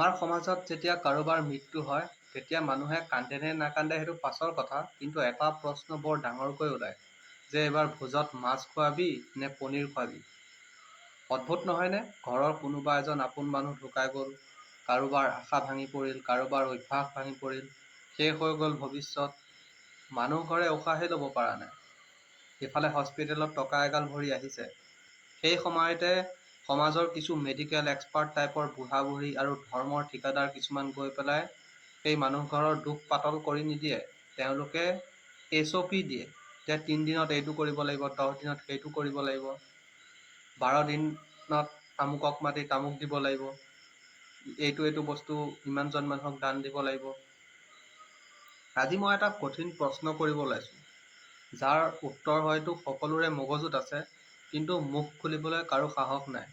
আমাৰ সমাজত যেতিয়া কাৰোবাৰ মৃত্যু হয় তেতিয়া মানুহে কান্দে নে নাকান্দে সেইটো পাছৰ কথা, কিন্তু এটা প্ৰশ্ন বৰ ডাঙৰকৈ ওলায় যে এইবাৰ ভোজত মাছ খোৱাবি নে পনীৰ খোৱাবি। অদ্ভুত নহয়নে? ঘৰৰ কোনোবা এজন আপোন মানুহ ঢুকাই গ'ল, কাৰোবাৰ আশা ভাঙি পৰিল, কাৰোবাৰ অভ্যাস ভাঙি পৰিল, শেষ হৈ গ'ল ভৱিষ্যত। মানুহ ঘৰে উশাহেই ল'ব পৰা নাই। ইফালে হস্পিটেলত টকা এগাল ভৰি আহিছে। সেই সময়তে সমাজৰ কিছু মেডিকেল এক্সপাৰ্ট টাইপৰ বুঢ়া বুঢ়ী আৰু ধৰ্মৰ ঠিকাদাৰ কিছুমান গৈ পেলাই সেই মানুহ ঘৰৰ দুখ পাতল কৰি নিদিয়ে। তেওঁলোকে SOP দিয়ে যে 3 দিনত এইটো কৰিব লাগিব, 10 দিনত সেইটো কৰিব লাগিব, 12 দিনত আমুকক মাতি তামুক দিব লাগিব, এইটো বস্তু ইমানজন মানুহক দান দিব লাগিব। আজি মই এটা কঠিন প্ৰশ্ন কৰিব ওলাইছোঁ, যাৰ উত্তৰ হয়তো সকলোৰে মগজুত আছে, কিন্তু মুখ খুলিবলৈ কাৰো সাহস নাই।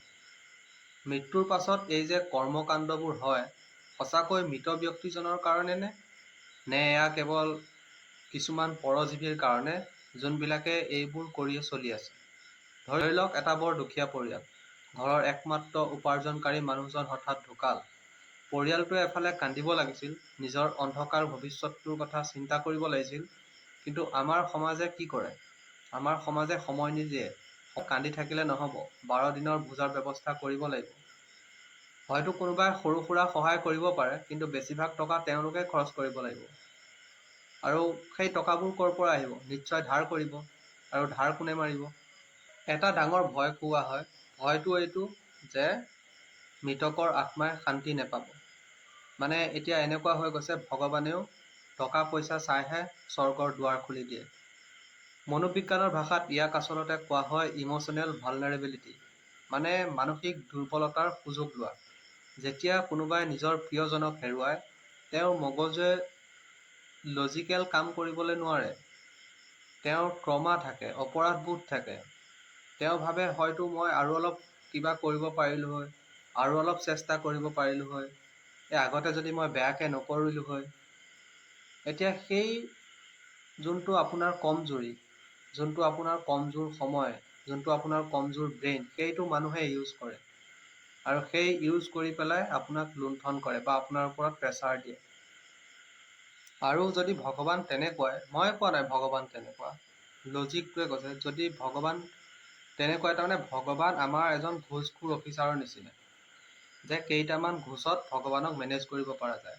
মৃত্যুৰ পাছত এই যে কৰ্মকাণ্ডবোৰ হয়, সঁচাকৈ মৃত ব্যক্তিজনৰ কাৰণে নে এয়া কেৱল কিছুমান পৰজীৱীৰ কাৰণে যোনবিলাকে এইবোৰ কৰিয়ে চলি আছে? ধৰি লওক এটা বৰ দুখীয়া পৰিয়াল, ঘৰৰ একমাত্ৰ উপাৰ্জনকাৰী মানুহজন হঠাৎ ঢুকাল। পৰিয়ালটোৱে এফালে কান্দিব লাগিছিল, নিজৰ অন্ধকাৰ ভৱিষ্যতটোৰ কথা চিন্তা কৰিব লাগিছিল, কিন্তু আমাৰ সমাজে কি কৰে? আমাৰ সমাজে সময় নিদিয়ে। কান্দি থাকিলে নহ'ব, 12 দিনৰ ভোজৰ ব্যৱস্থা কৰিব লাগিব। হয়তো কোনোবাই সৰু সুৰা সহায় কৰিব পাৰে, কিন্তু বেছিভাগ টকা তেওঁলোকে খৰচ কৰিব লাগিব। আৰু সেই টকাবোৰ ক'ৰ পৰা আহিব? নিশ্চয় ধাৰ কৰিব। আৰু ধাৰ কোনে মাৰিব? এটা ডাঙৰ ভয় খুওৱা হয়। ভয়টো এইটো যে মৃতকৰ আত্মাই শান্তি নেপাব। মানে এতিয়া এনেকুৱা হৈ গৈছে, ভগৱানেও টকা পইচা চাইহে স্বৰ্গৰ দুৱাৰ খুলি দিয়ে। মনোবিজ্ঞানৰ ভাষাত ইয়াক আচলতে কোৱা হয় ইম'চনেল ভালনাৰেবিলিটি, মানে মানসিক দুৰ্বলতাৰ সুযোগ লোৱা। যেতিয়া কোনোবাই নিজৰ প্ৰিয়জনক হেৰুৱায়, তেওঁৰ মগজুৱে লজিকেল কাম কৰিবলৈ নোৱাৰে। তেওঁৰ ট্ৰমা থাকে, অপৰাধবোধ থাকে। তেওঁ ভাবে হয়তো মই আৰু অলপ কিবা কৰিব পাৰিলোঁ হয়, আৰু অলপ চেষ্টা কৰিব পাৰিলোঁ হয়, আগতে যদি মই বেয়াকৈ নকৰিলোঁ হয়। এতিয়া সেই যোনটো আপোনাৰ কমজুৰি, যোনটো আপোনাৰ কমজোৰ সময়, যোনটো আপোনাৰ কমজোৰ ব্ৰেইন, সেইটো মানুহে ইউজ কৰে। আৰু সেই ইউজ কৰি পেলাই আপোনাক লুণ্ঠন কৰে বা আপোনাৰ ওপৰত প্ৰেছাৰ দিয়ে। আৰু যদি ভগৱান তেনেকুৱাই, মই কোৱা নাই ভগৱান তেনেকুৱা, লজিকটোৱে কৈছে যদি ভগৱান তেনেকুৱাই, তাৰমানে ভগৱান আমাৰ এজন ঘোচখোৰ অফিচাৰৰ নিচিনা, যে কেইটামান ঘোচত ভগৱানক মেনেজ কৰিব পৰা যায়।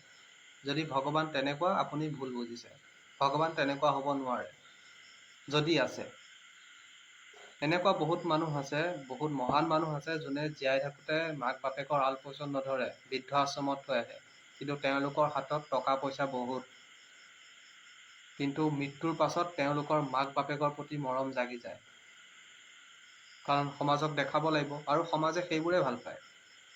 যদি ভগৱান তেনেকুৱা, আপুনি ভুল বুজিছে। ভগৱান তেনেকুৱা হ'ব নোৱাৰে। যদি আছে, এনেকুৱা বহুত মানুহ আছে, বহুত মহান মানুহ আছে, যোনে জীয়াই থাকোঁতে মাক বাপেকৰ আলপৈচান নধৰে, বৃদ্ধ আশ্ৰমত থৈ আহে, কিন্তু তেওঁলোকৰ হাতত টকা পইচা বহুত। কিন্তু মৃত্যুৰ পাছত তেওঁলোকৰ মাক বাপেকৰ প্ৰতি মৰম জাগি যায়, কাৰণ সমাজক দেখাব লাগিব, আৰু সমাজে সেইবোৰে ভাল পায়।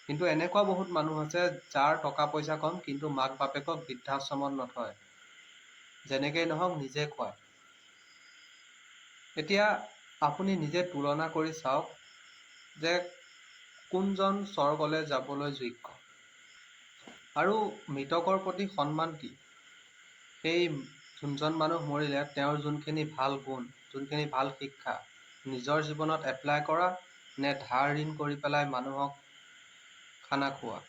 কিন্তু এনেকুৱা বহুত মানুহ আছে যাৰ টকা পইচা কম, কিন্তু মাক বাপেকক বৃদ্ধাশ্ৰমত নথয়, যেনেকেই নহওক নিজে খুৱায়। এতিয়া আপুনি নিজে তুলনা কৰি চাওক যে কোনজন স্বৰ্গলৈ যাবলৈ যোগ্য। আৰু মৃতকৰ প্ৰতি সন্মান কি? সেই যোনজন মানুহ মৰিলে তেওঁৰ যোনখিনি ভাল গুণ, যোনখিনি ভাল শিক্ষা, নিজৰ জীৱনত এপ্লাই কৰা নে ধাৰ ঋণ কৰি পেলাই মানুহক খানা খোৱা?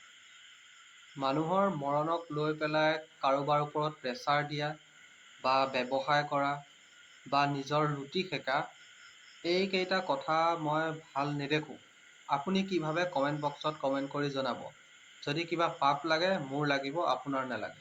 মানুহৰ মৰণক লৈ পেলাই কাৰোবাৰ ওপৰত প্ৰেছাৰ দিয়া, বা ব্যৱসায় কৰা, বা নিজৰ লুটি সেকা, এইকেইটা কথা মই ভাল নেদেখোঁ। আপুনি কি ভাবে কমেণ্ট বক্সত কমেণ্ট কৰি জনাব। যদি কিবা পাপ লাগে মোৰ লাগিব, আপোনাৰ নালাগে।